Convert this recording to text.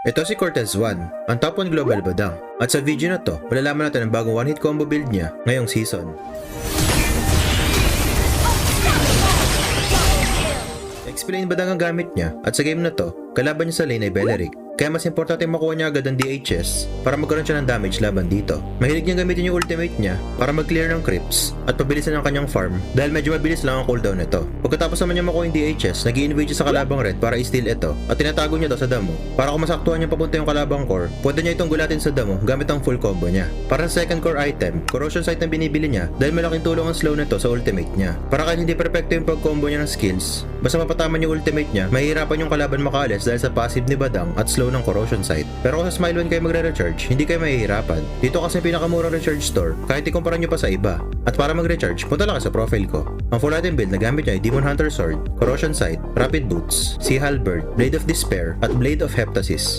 Ito si Cortez 1, ang top 1 global badang. At sa video na to, malalaman natin ang bagong one-hit combo build niya ngayong season. Explain badang ang gamit niya at sa game na to, kalaban niya sa lane ay Beleric. Kaya mas importante makuha niya agad ang DHS para magkaroon siya ng damage laban dito. Mahilig niyang gamitin yung ultimate niya para mag-clear ng creeps at pabilisan ang kanyang farm dahil medyo mabilis lang ang cooldown nito. Pagkatapos naman niya makuha yung DHS, nag-i-invade siya sa kalabang red para i-steal ito at tinatago niya to sa damo. Para kung masaktuhan niya papunta yung kalabang core, pwede niya itong gulatin sa damo gamit ang full combo niya. Para sa second core item, Corrosion Sight ang binibili niya dahil malaking tulong ang slow nito sa ultimate niya. Para kahit hindi perfecto yung pag-combo niya ng skills, basta mapataman yung ultimate niya, mahihirapan yung kalaban makaalis dahil sa passive ni Badang at slow ng Corrosion Sight. Pero kung sa Smile 1 kayo magre-recharge, hindi kayo mahihirapan. Dito kasi pinakamurang recharge store kahit ikumpara nyo pa sa iba. At para mag-recharge, punta lang kayo sa profile ko. Ang full item build na gamit niya ay Demon Hunter Sword, Corrosion Sight, Rapid Boots, Sea Halberd, Blade of Despair, at Blade of Heptasis.